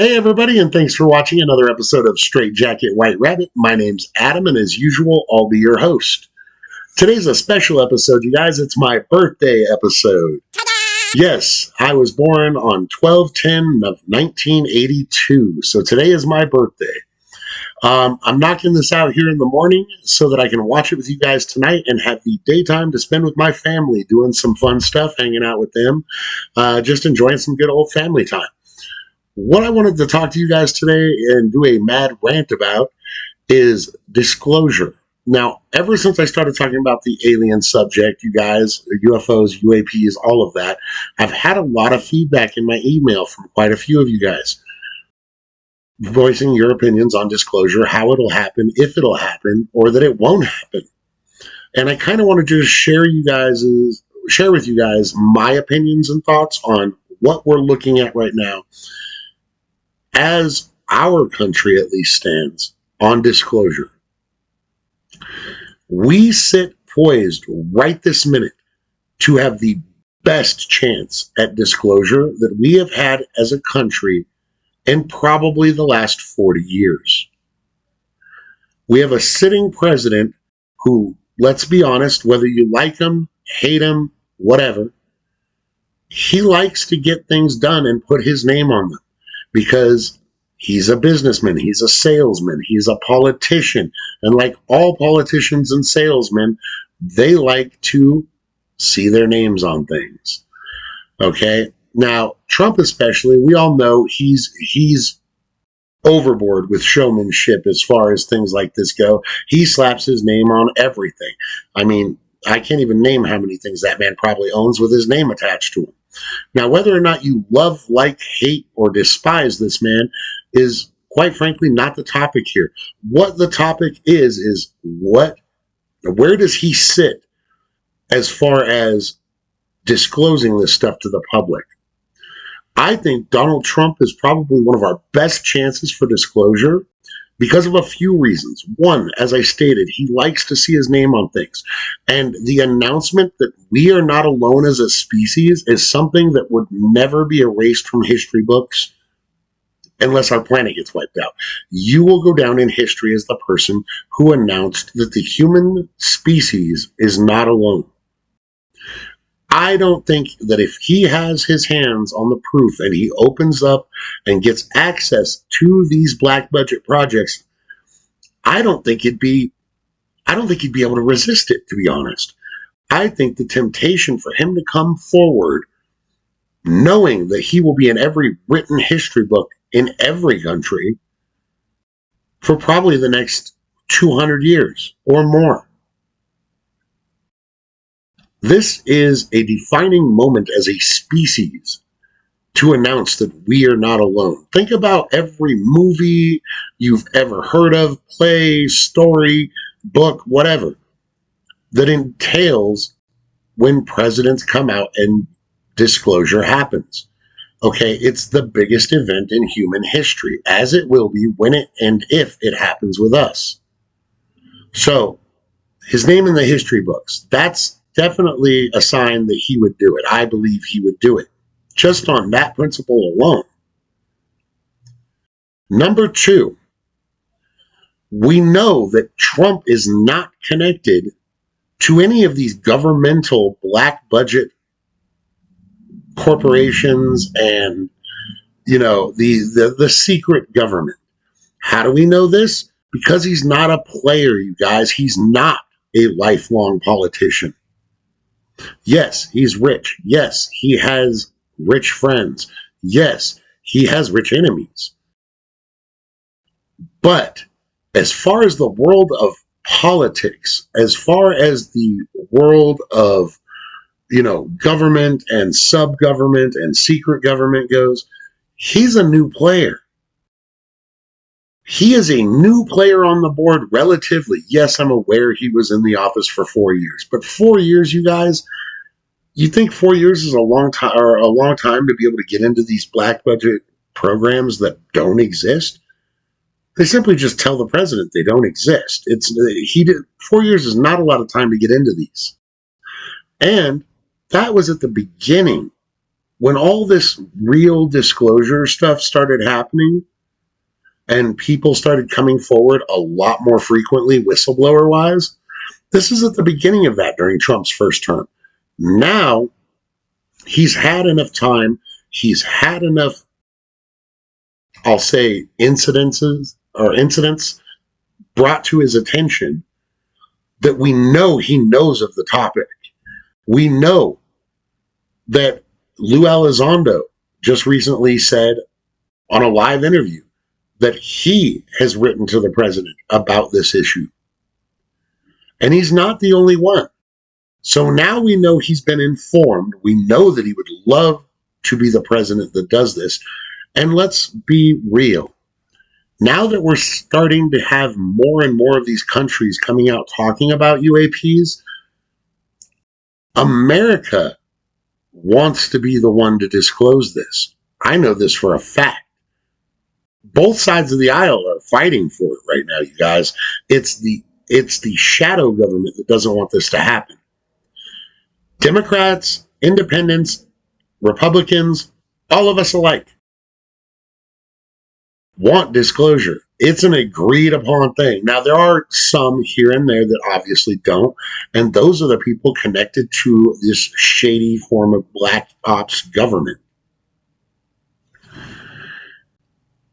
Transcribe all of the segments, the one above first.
Hey everybody, and thanks for watching another episode of Straight Jacket White Rabbit. My name's Adam, and as usual, I'll be your host. Today's a special episode, you guys. It's my birthday episode. Ta-da! Yes, I was born on 12/10 of 1982, so today is my birthday. I'm knocking this out here in the morning so that I can watch it with you guys tonight and have the daytime to spend with my family, doing some fun stuff, hanging out with them, just enjoying some good old family time. What I wanted to talk to you guys today and do a mad rant about is disclosure. Now, ever since I started talking about the alien subject, you guys, UFOs, UAPs, all of that, I've had a lot of feedback in my email from quite a few of you guys voicing your opinions on disclosure, how it'll happen, if it'll happen, or that it won't happen. And I kind of want to just share with you guys my opinions and thoughts on what we're looking at right now, as our country at least stands on disclosure. We sit poised right this minute to have the best chance at disclosure that we have had as a country in probably the last 40 years. We have a sitting president who, let's be honest, whether you like him, hate him, whatever, he likes to get things done and put his name on them. Because he's a businessman, he's a salesman, he's a politician. And like all politicians and salesmen, they like to see their names on things. Okay? Now, Trump especially, we all know he's overboard with showmanship as far as things like this go. He slaps his name on everything. I mean, I can't even name how many things that man probably owns with his name attached to him. Now, whether or not you love, like, hate, or despise this man is, quite frankly, not the topic here. What the topic is where does he sit as far as disclosing this stuff to the public? I think Donald Trump is probably one of our best chances for disclosure because of a few reasons. One, as I stated, he likes to see his name on things. And the announcement that we are not alone as a species is something that would never be erased from history books unless our planet gets wiped out. You will go down in history as the person who announced that the human species is not alone. I don't think that if he has his hands on the proof and he opens up and gets access to these black budget projects, I don't think he'd be able to resist it, to be honest. I think the temptation for him to come forward, knowing that he will be in every written history book in every country for probably the next 200 years or more. This is a defining moment as a species to announce that we are not alone. Think about every movie you've ever heard of, play, story, book, whatever, that entails when presidents come out and disclosure happens. Okay, it's the biggest event in human history, as it will be when it and if it happens with us. So, his name in the history books, that's definitely a sign that he would do it. I believe he would do it, just on that principle alone. Number two, we know that Trump is not connected to any of these governmental black budget corporations and, the secret government. How do we know this? Because he's not a player, you guys. He's not a lifelong politician. Yes, he's rich. Yes, he has rich friends. Yes, he has rich enemies. But as far as the world of politics, as far as the world of, government and sub-government and secret government goes, he's a new player. He is a new player on the board relatively. Yes, I'm aware he was in the office for 4 years, but 4 years, you guys, you think 4 years is a long time to be able to get into these black budget programs that don't exist? They simply just tell the president they don't exist. 4 years is not a lot of time to get into these. And that was at the beginning when all this real disclosure stuff started happening and people started coming forward a lot more frequently, whistleblower wise, this is at the beginning of that during Trump's first term. Now, he's had enough time. He's had enough, I'll say, incidents brought to his attention that we know he knows of the topic. We know that Lou Elizondo just recently said on a live interview that he has written to the president about this issue. And he's not the only one. So now we know he's been informed. We know that he would love to be the president that does this. And let's be real. Now that we're starting to have more and more of these countries coming out talking about UAPs, America wants to be the one to disclose this. I know this for a fact. Both sides of the aisle are fighting for it right now, you guys. It's the shadow government that doesn't want this to happen. Democrats, independents, Republicans, all of us alike want disclosure. It's an agreed upon thing. Now, there are some here and there that obviously don't, and those are the people connected to this shady form of black ops government.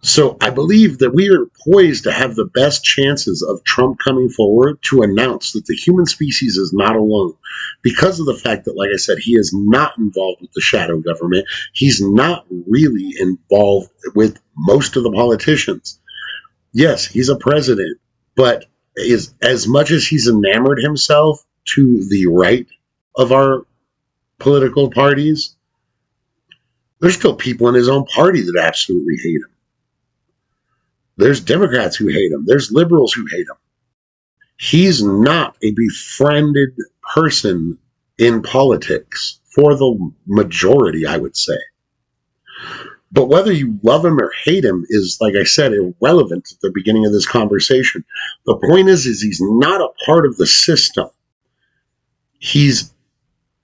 So I believe that we are poised to have the best chances of Trump coming forward to announce that the human species is not alone because of the fact that, like I said, he is not involved with the shadow government. He's not really involved with most of the politicians. Yes, he's a president, but as much as he's enamored himself to the right of our political parties, there's still people in his own party that absolutely hate him. There's Democrats who hate him. There's liberals who hate him. He's not a befriended person in politics for the majority, I would say. But whether you love him or hate him is, like I said, irrelevant at the beginning of this conversation. The point is he's not a part of the system. He's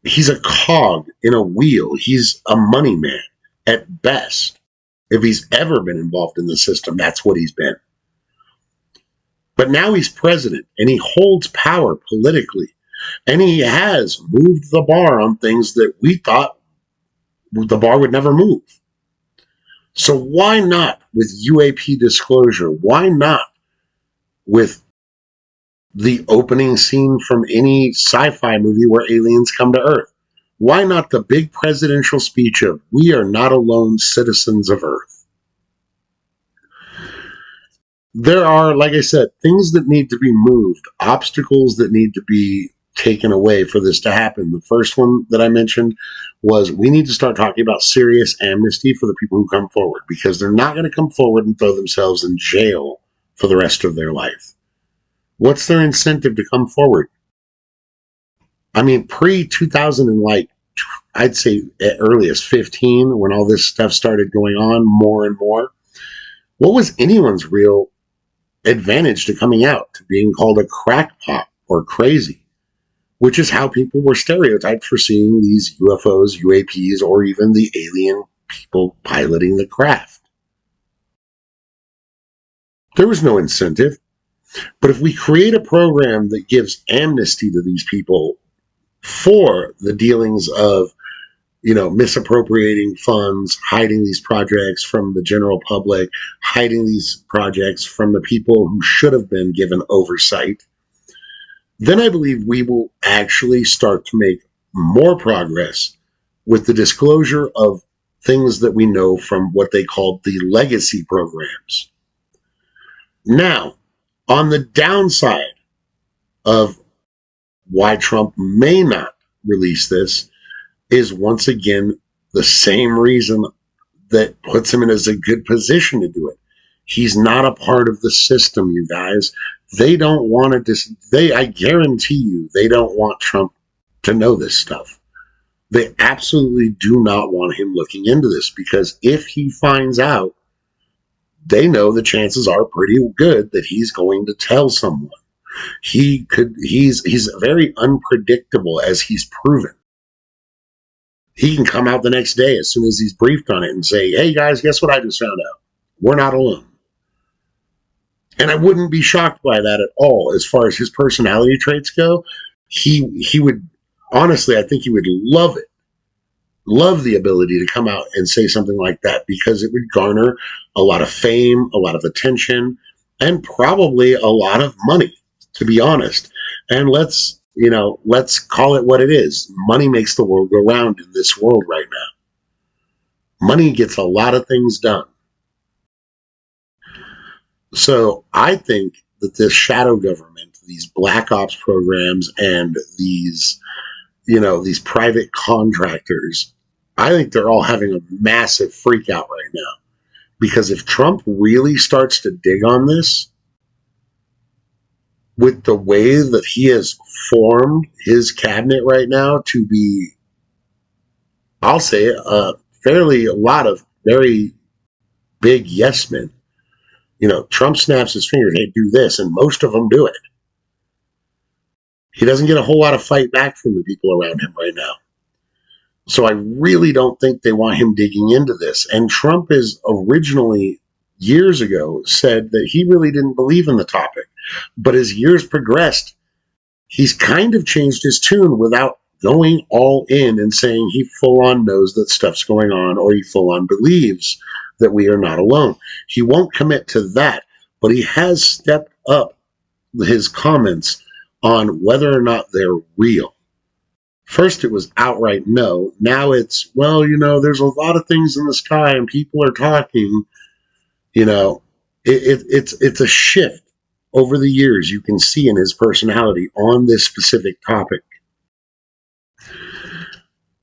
a cog in a wheel. He's a money man at best. If he's ever been involved in the system, that's what he's been. But now he's president, and he holds power politically, and he has moved the bar on things that we thought the bar would never move. So why not with UAP disclosure? Why not with the opening scene from any sci-fi movie where aliens come to Earth? Why not the big presidential speech of, "We are not alone, citizens of Earth"? There are, like I said, things that need to be moved, obstacles that need to be taken away for this to happen. The first one that I mentioned was we need to start talking about serious amnesty for the people who come forward, because they're not going to come forward and throw themselves in jail for the rest of their life. What's their incentive to come forward? I mean, pre-2000 and I'd say at earliest 15, when all this stuff started going on more and more, what was anyone's real advantage to coming out, to being called a crackpot or crazy, which is how people were stereotyped for seeing these UFOs, UAPs, or even the alien people piloting the craft. There was no incentive. But if we create a program that gives amnesty to these people for the dealings of, misappropriating funds, hiding these projects from the general public, hiding these projects from the people who should have been given oversight, then I believe we will actually start to make more progress with the disclosure of things that we know from what they called the legacy programs. Now, on the downside of why Trump may not release this is, once again, the same reason that puts him in as a good position to do it. He's not a part of the system, you guys. They don't want to, I guarantee you, they don't want Trump to know this stuff. They absolutely do not want him looking into this, because if he finds out, they know the chances are pretty good that he's going to tell someone. He's very unpredictable, as he's proven. He can come out the next day as soon as he's briefed on it and say, hey guys, guess what I just found out? We're not alone. And I wouldn't be shocked by that at all. As far as his personality traits go, he would, honestly, I think he would love it. Love the ability to come out and say something like that, because it would garner a lot of fame, a lot of attention, and probably a lot of money, to be honest. And let's call it what it is. Money makes the world go round in this world right now. Money gets a lot of things done. So I think that this shadow government, these black ops programs, and these private contractors, I think they're all having a massive freak out right now. Because if Trump really starts to dig on this, with the way that he has formed his cabinet right now to be, I'll say, a lot of very big yes men. Trump snaps his fingers, hey, do this, and most of them do it. He doesn't get a whole lot of fight back from the people around him right now. So I really don't think they want him digging into this. And Trump is originally, years ago, said that he really didn't believe in the topic. But as years progressed, he's kind of changed his tune without going all in and saying he full on knows that stuff's going on, or he full on believes that we are not alone. He won't commit to that, but he has stepped up his comments on whether or not they're real. First, it was outright no. Now it's, well, there's a lot of things in the sky and people are talking. It's a shift over the years you can see in his personality on this specific topic.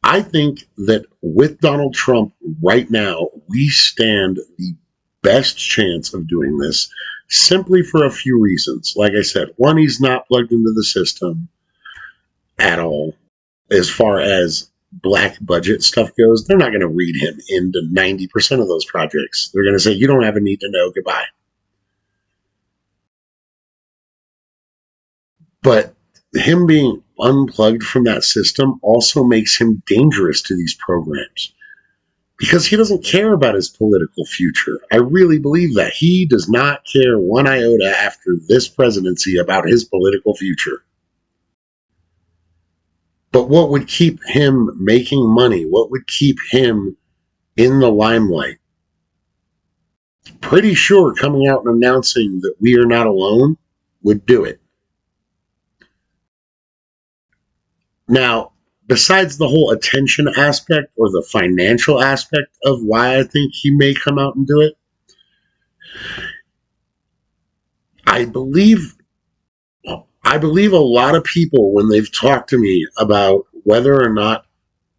I think that with Donald Trump right now, we stand the best chance of doing this, simply for a few reasons. Like I said, one, he's not plugged into the system at all. As far as black budget stuff goes, they're not going to read him into 90% of those projects. They're going to say, you don't have a need to know, goodbye. But him being unplugged from that system also makes him dangerous to these programs, because he doesn't care about his political future. I really believe that. He does not care one iota after this presidency about his political future. But what would keep him making money? What would keep him in the limelight? Pretty sure coming out and announcing that we are not alone would do it. Now, besides the whole attention aspect or the financial aspect of why I think he may come out and do it, I believe a lot of people, when they've talked to me about whether or not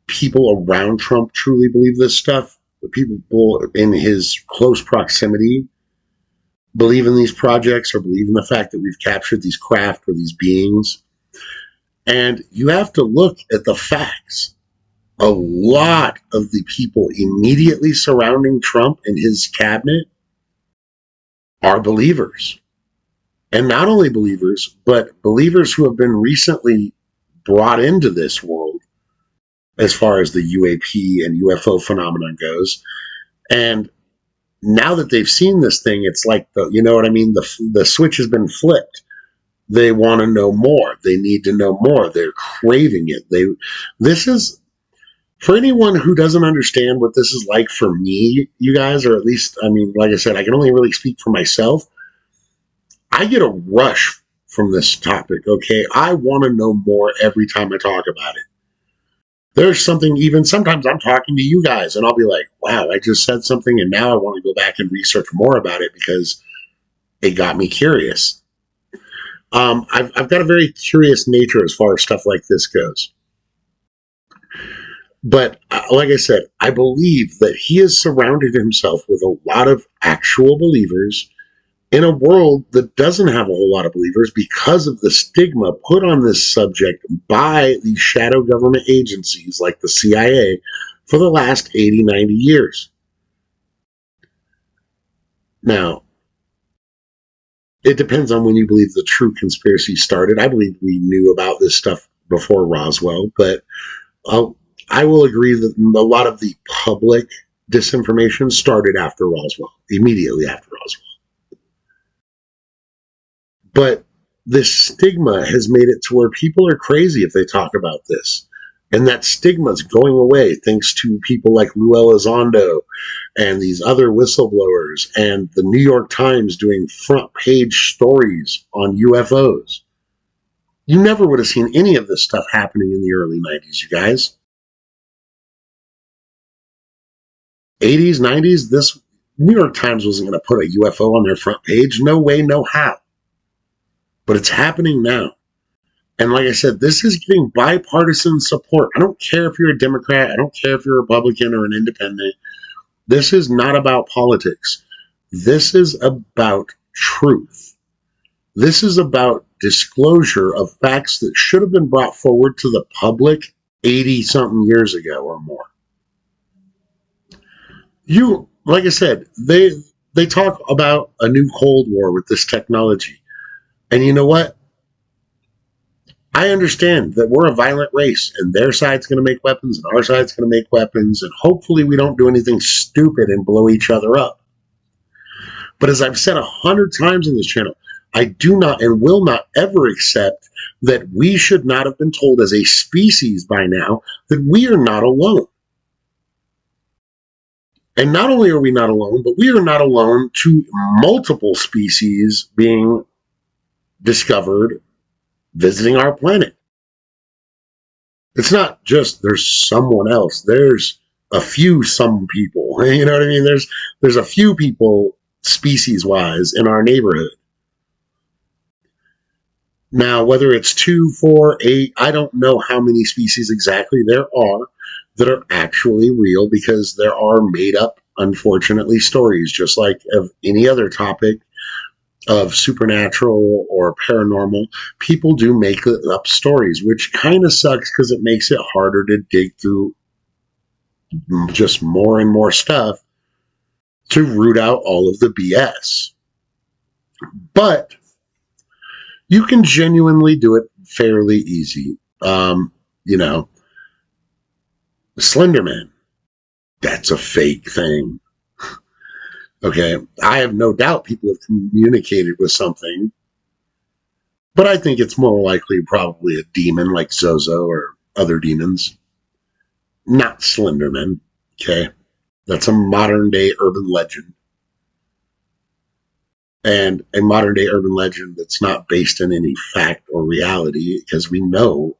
people around Trump truly believe this stuff, the people in his close proximity believe in these projects or believe in the fact that we've captured these craft or these beings. And you have to look at the facts. A lot of the people immediately surrounding Trump and his cabinet are believers. And not only believers, but believers who have been recently brought into this world as far as the UAP and UFO phenomenon goes. And now that they've seen this thing, it's like the switch has been flipped. They want to know more. They need to know more. They're craving it. This is, for anyone who doesn't understand what this is like for me, you guys, or at least, like I said, I can only really speak for myself. I get a rush from this topic, okay? I want to know more every time I talk about it. There's something, even sometimes I'm talking to you guys and I'll be like, wow, I just said something and now I want to go back and research more about it because it got me curious. I've got a very curious nature as far as stuff like this goes. But like I said, I believe that he has surrounded himself with a lot of actual believers in a world that doesn't have a whole lot of believers because of the stigma put on this subject by these shadow government agencies like the CIA for the last 80, 90 years. Now, it depends on when you believe the true conspiracy started. I believe we knew about this stuff before Roswell, but I will agree that a lot of the public disinformation started after Roswell, immediately after Roswell. But this stigma has made it to where people are crazy if they talk about this. And that stigma is going away thanks to people like Lou Elizondo and these other whistleblowers and the New York Times doing front page stories on UFOs. You never would have seen any of this stuff happening in the early 90s, you guys. 80s, 90s, this New York Times wasn't going to put a UFO on their front page. No way, no how. But it's happening now. And like I said, this is getting bipartisan support. I don't care if you're a Democrat. I don't care if you're a Republican or an independent. This is not about politics. This is about truth. This is about disclosure of facts that should have been brought forward to the public 80-something years ago or more. Like I said, they talk about a new Cold War with this technology. And you know what? I understand that we're a violent race and their side's going to make weapons and our side's going to make weapons. And hopefully we don't do anything stupid and blow each other up. But as I've said 100 times in this channel, I do not and will not ever accept that we should not have been told as a species by now that we are not alone. And not only are we not alone, but we are not alone to multiple species being discovered visiting our planet. It's not just there's someone else. There's a few some people. You know what I mean? There's a few people species-wise in our neighborhood. Now, whether it's 2, 4, 8, I don't know how many species exactly there are that are actually real, because there are made up, unfortunately, stories, just like of any other topic of supernatural or paranormal. People do make up stories, which kind of sucks because it makes it harder to dig through just more and more stuff to root out all of the BS. But you can genuinely do it fairly easy. You know, Slenderman, that's a fake thing. Okay, I have no doubt people have communicated with something, but I think it's more likely probably a demon like Zozo or other demons, not Slenderman. Okay, that's a modern day urban legend, and a modern day urban legend that's not based in any fact or reality, because we know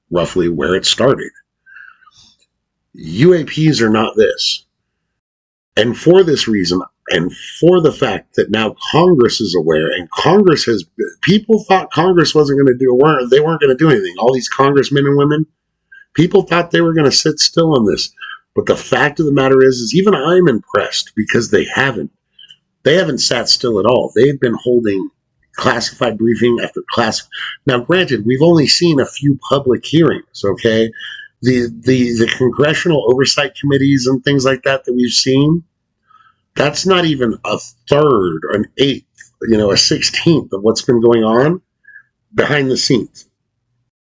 roughly where it started. UAPs are not this. And for this reason, and for the fact that now Congress is aware, and Congress has, people thought Congress wasn't going to do, they weren't going to do anything. All these congressmen and women, people thought they were going to sit still on this. But the fact of the matter is even I'm impressed, because they haven't sat still at all. They've been holding classified briefing after class. Now, granted, we've only seen a few public hearings, okay? The congressional oversight committees and things like that we've seen, that's not even a third or an eighth, a 16th of what's been going on behind the scenes.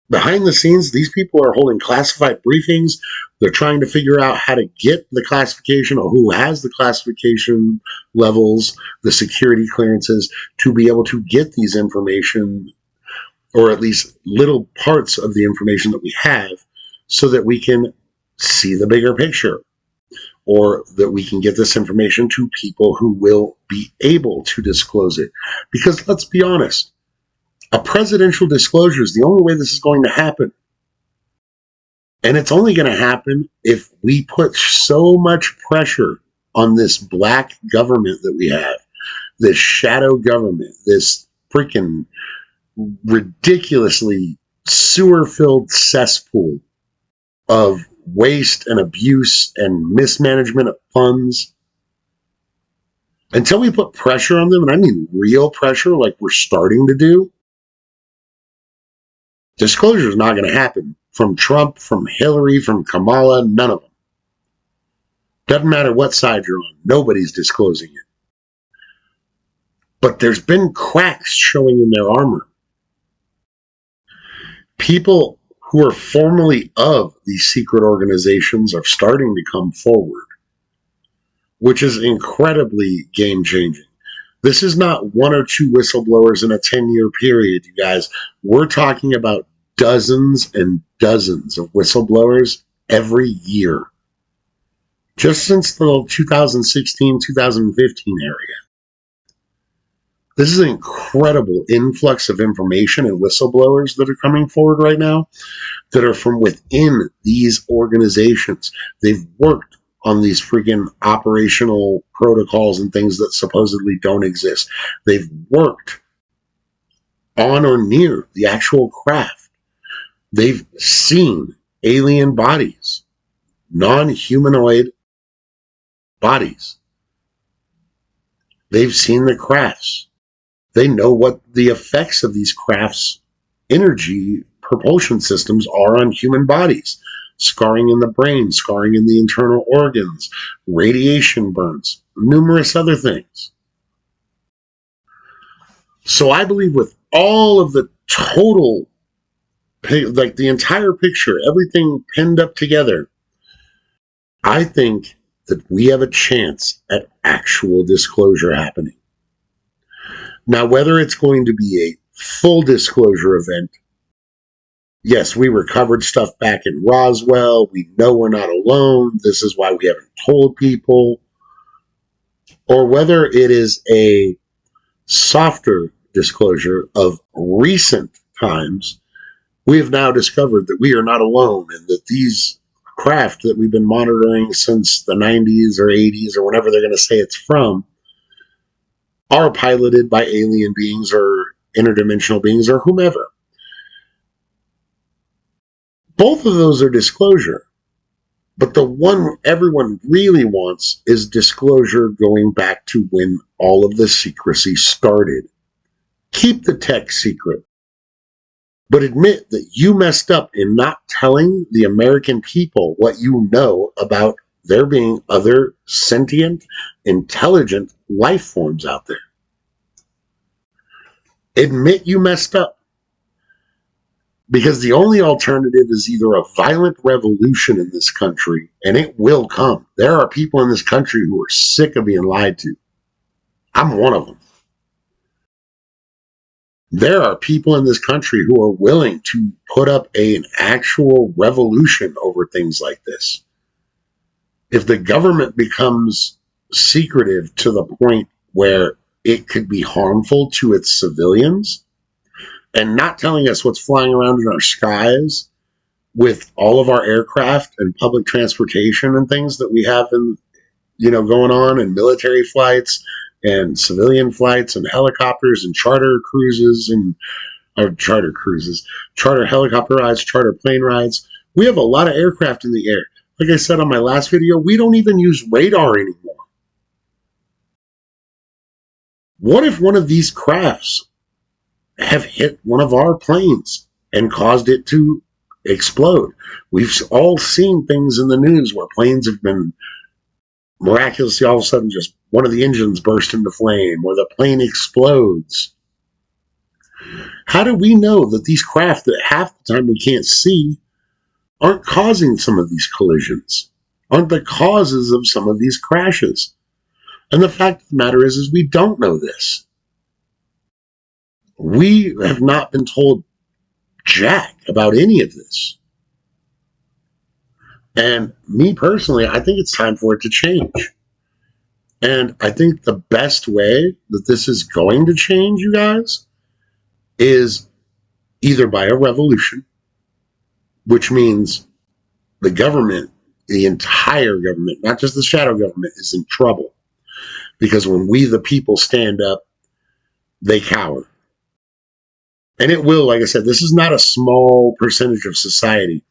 Behind the scenes, these people are holding classified briefings. They're trying to figure out how to get the classification, or who has the classification levels, the security clearances, to be able to get these information, or at least little parts of the information that we have, so that we can see the bigger picture, or that we can get this information to people who will be able to disclose it. Because let's be honest, a presidential disclosure is the only way this is going to happen. And it's only going to happen if we put so much pressure on this black government that we have, this shadow government, this freaking ridiculously sewer-filled cesspool of waste and abuse and mismanagement of funds. Until we put pressure on them, and I mean real pressure like we're starting to do, disclosure is not going to happen. From Trump, from Hillary, from Kamala, none of them. Doesn't matter what side you're on, nobody's disclosing it. But there's been cracks showing in their armor. People who are formerly of these secret organizations are starting to come forward, which is incredibly game changing. This is not one or two whistleblowers in a 10-year period, you guys. We're talking about dozens and dozens of whistleblowers every year, just since the 2016-2015 area. This is an incredible influx of information and whistleblowers that are coming forward right now that are from within these organizations. They've worked on these freaking operational protocols and things that supposedly don't exist. They've worked on or near the actual craft. They've seen alien bodies, non-humanoid bodies. They've seen the crafts. They know what the effects of these crafts' energy propulsion systems are on human bodies. Scarring in the brain, scarring in the internal organs, radiation burns, numerous other things. So I believe with all of the total, like the entire picture, everything pinned up together, I think that we have a chance at actual disclosure happening. Now, whether it's going to be a full disclosure event, yes, we recovered stuff back in Roswell. We know we're not alone. This is why we haven't told people. Or whether it is a softer disclosure of recent times, we have now discovered that we are not alone and that these craft that we've been monitoring since the 90s or 80s or whenever they're going to say it's from are piloted by alien beings or interdimensional beings or whomever. Both of those are disclosure. But the one everyone really wants is disclosure going back to when all of the secrecy started. Keep the tech secret, but admit that you messed up in not telling the American people what you know about there being other sentient, intelligent life forms out there. Admit you messed up. Because the only alternative is either a violent revolution in this country, and it will come. There are people in this country who are sick of being lied to. I'm one of them. There are people in this country who are willing to put up an actual revolution over things like this. If the government becomes secretive to the point where it could be harmful to its civilians, and not telling us what's flying around in our skies with all of our aircraft and public transportation and things that we have in, going on, and military flights and civilian flights and helicopters and charter helicopter rides, charter plane rides. We have a lot of aircraft in the air. Like I said on my last video, we don't even use radar anymore. What if one of these crafts have hit one of our planes and caused it to explode? We've all seen things in the news where planes have been miraculously all of a sudden just one of the engines burst into flame or the plane explodes. How do we know that these craft that half the time we can't see aren't causing some of these collisions, aren't the causes of some of these crashes? And the fact of the matter is we don't know this. We have not been told jack about any of this. And me personally, I think it's time for it to change. And I think the best way that this is going to change, you guys, is either by a revolution, which means the government, the entire government, not just the shadow government, is in trouble. Because when we, the people, stand up, they cower. And it will, like I said, this is not a small percentage of society.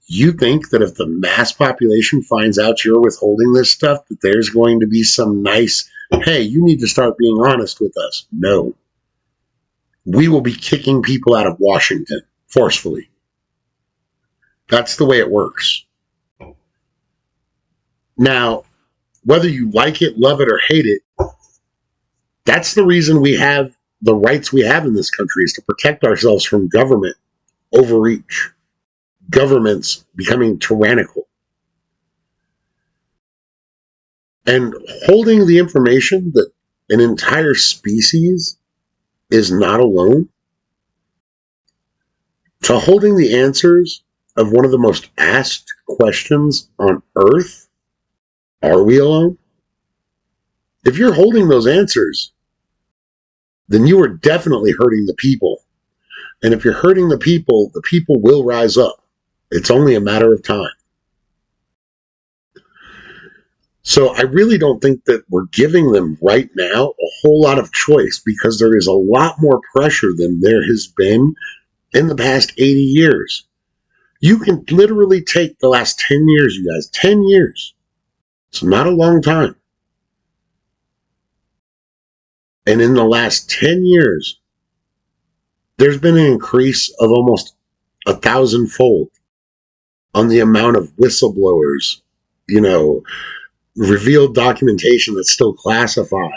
You think that if the mass population finds out you're withholding this stuff, that there's going to be some nice, hey, you need to start being honest with us? No. We will be kicking people out of Washington forcefully. That's the way it works. Now, whether you like it, love it, or hate it, that's the reason we have the rights we have in this country, is to protect ourselves from government overreach. governments becoming tyrannical. And holding the information that an entire species is not alone, to holding the answers of one of the most asked questions on Earth, are we alone? If you're holding those answers, then you are definitely hurting the people. And if you're hurting the people will rise up. It's only a matter of time. So I really don't think that we're giving them right now a whole lot of choice, because there is a lot more pressure than there has been in the past 80 years. You can literally take the last 10 years, you guys, 10 years. It's not a long time. And in the last 10 years, there's been an increase of almost 1,000-fold on the amount of whistleblowers, revealed documentation that's still classified.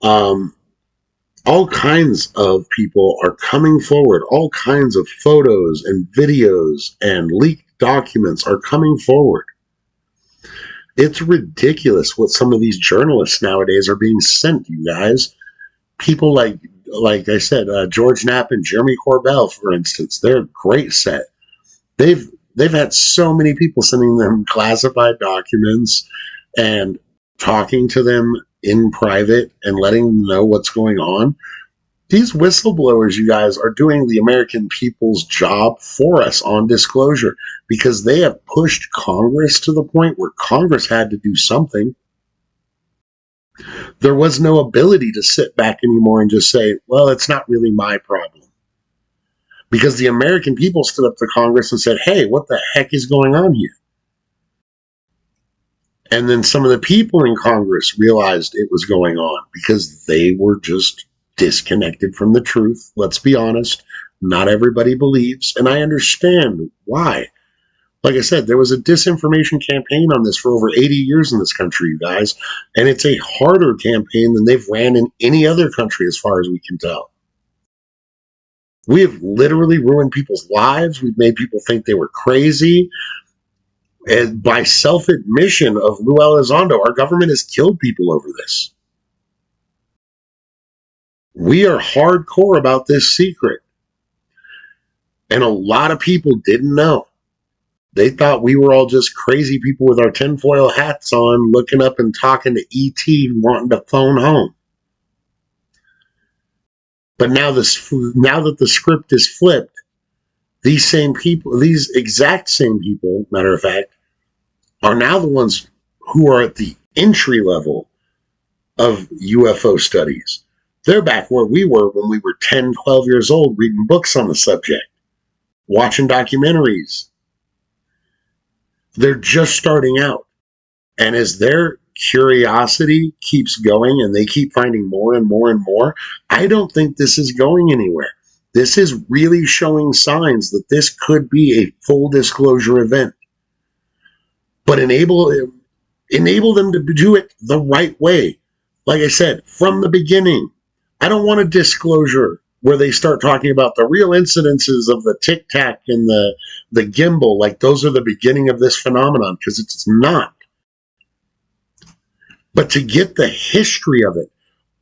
All kinds of people are coming forward. All kinds of photos and videos and leaked documents are coming forward. It's ridiculous what some of these journalists nowadays are being sent, you guys. People like I said, George Knapp and Jeremy Corbell, for instance, they're a great set. They've had so many people sending them classified documents and talking to them in private and letting them know what's going on. These whistleblowers, you guys, are doing the American people's job for us on disclosure, because they have pushed Congress to the point where Congress had to do something. There was no ability to sit back anymore and just say, well, it's not really my problem. Because the American people stood up to Congress and said, hey, what the heck is going on here? And then some of the people in Congress realized it was going on, because they were just disconnected from the truth. Let's be honest. Not everybody believes, and I understand why. Like I said, there was a disinformation campaign on this for over 80 years in this country, you guys, and it's a harder campaign than they've ran in any other country as far as we can tell. We have literally ruined people's lives. We've made people think they were crazy. And by self-admission of Lou Elizondo, our government has killed people over this. We are hardcore about this secret. And a lot of people didn't know. They thought we were all just crazy people with our tinfoil hats on, looking up and talking to E.T., wanting to phone home. But now that the script is flipped, these same people, these exact same people, matter of fact, are now the ones who are at the entry level of UFO studies. They're back where we were when we were 10, 12 years old, reading books on the subject, watching documentaries. They're just starting out. And as their curiosity keeps going and they keep finding more and more and more, I don't think this is going anywhere. This is really showing signs that this could be a full disclosure event. But enable them to do it the right way. Like I said, from the beginning. I don't want a disclosure where they start talking about the real incidences of the Tic Tac and the gimbal, like those are the beginning of this phenomenon, because it's not. But to get the history of it,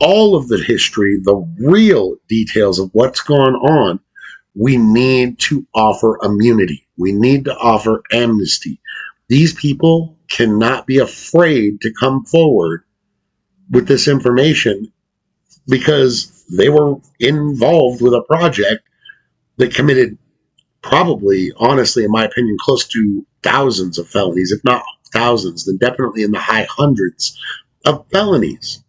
all of the history, the real details of what's gone on, we need to offer immunity. We need to offer amnesty. These people cannot be afraid to come forward with this information, because they were involved with a project that committed probably, honestly, in my opinion, close to thousands of felonies, if not thousands, then definitely in the high hundreds of felonies.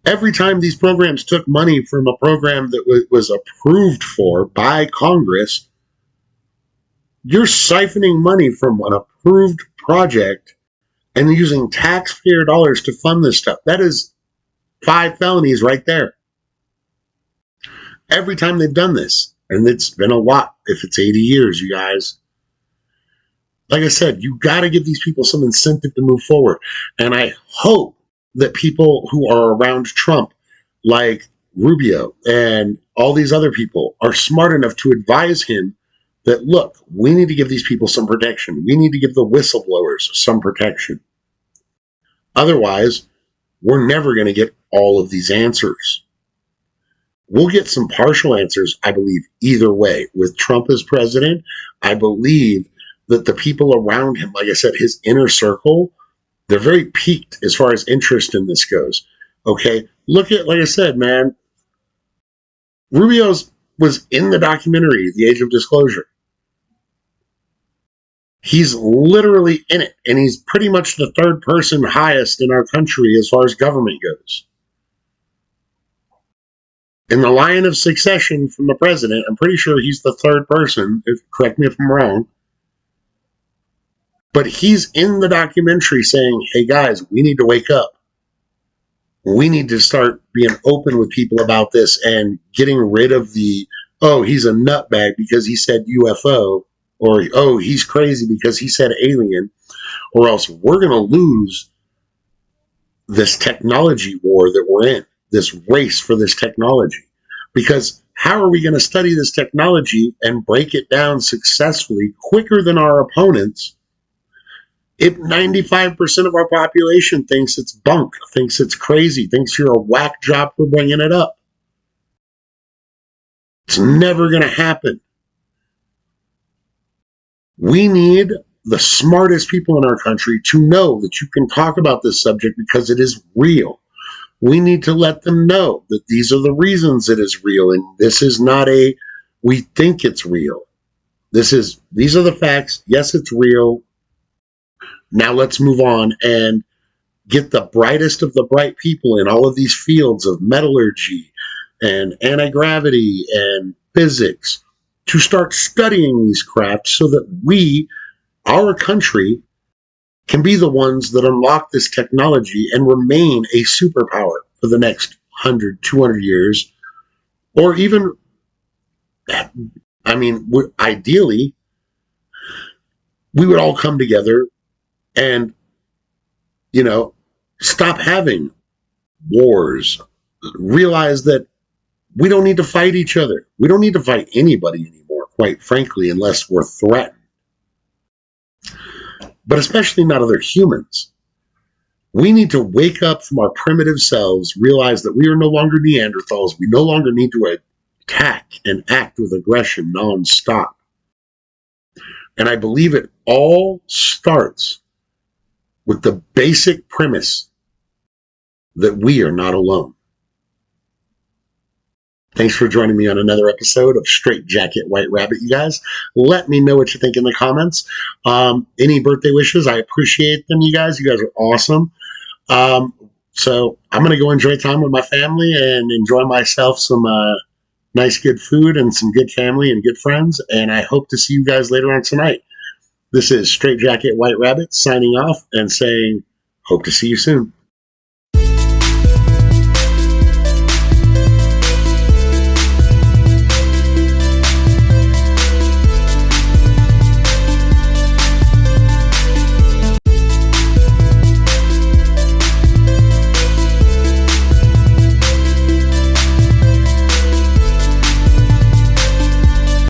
Every time these programs took money from a program that was approved for by Congress, you're siphoning money from an approved project and using taxpayer dollars to fund this stuff. That is 5 felonies right there. Every time they've done this, and it's been a lot if it's 80 years, you guys. Like I said, you got to give these people some incentive to move forward. And I hope that people who are around Trump, like Rubio and all these other people, are smart enough to advise him that, look, we need to give these people some protection. We need to give the whistleblowers some protection. Otherwise, we're never going to get all of these answers. We'll get some partial answers, I believe, either way. With Trump as president, I believe that the people around him, like I said, his inner circle, they're very piqued as far as interest in this goes. Okay, look at, like I said, man, Rubio's was in the documentary, The Age of Disclosure. He's literally in it, and he's pretty much the third person highest in our country as far as government goes. In the line of succession from the president, I'm pretty sure he's the third person, correct me if I'm wrong. But he's in the documentary saying, hey guys, we need to wake up. We need to start being open with people about this and getting rid of the, oh, he's a nutbag because he said UFO, or, oh, he's crazy because he said alien, or else we're going to lose this technology war that we're in, this race for this technology. Because how are we going to study this technology and break it down successfully quicker than our opponents if 95% of our population thinks it's bunk, thinks it's crazy, thinks you're a whack job for bringing it up? It's never going to happen. We need the smartest people in our country to know that you can talk about this subject because it is real. We need to let them know that these are the reasons it is real, and this is not a, we think it's real. These are the facts. Yes, it's real. Now let's move on and get the brightest of the bright people in all of these fields of metallurgy and anti-gravity and physics to start studying these crafts so that we, our country, can be the ones that unlock this technology and remain a superpower for the next 100, 200 years. Or even, I mean, ideally, we would all come together and, you know, stop having wars, realize that we don't need to fight each other. We don't need to fight anybody anymore, quite frankly, unless we're threatened. But especially not other humans. We need to wake up from our primitive selves, realize that we are no longer Neanderthals. We no longer need to attack and act with aggression nonstop. And I believe it all starts with the basic premise that we are not alone. Thanks for joining me on another episode of Straight Jacket White Rabbit, you guys. Let me know what you think in the comments. Any birthday wishes, I appreciate them, you guys. You guys are awesome. So I'm going to go enjoy time with my family and enjoy myself some nice, good food and some good family and good friends. And I hope to see you guys later on tonight. This is Straight Jacket White Rabbit signing off and saying, hope to see you soon.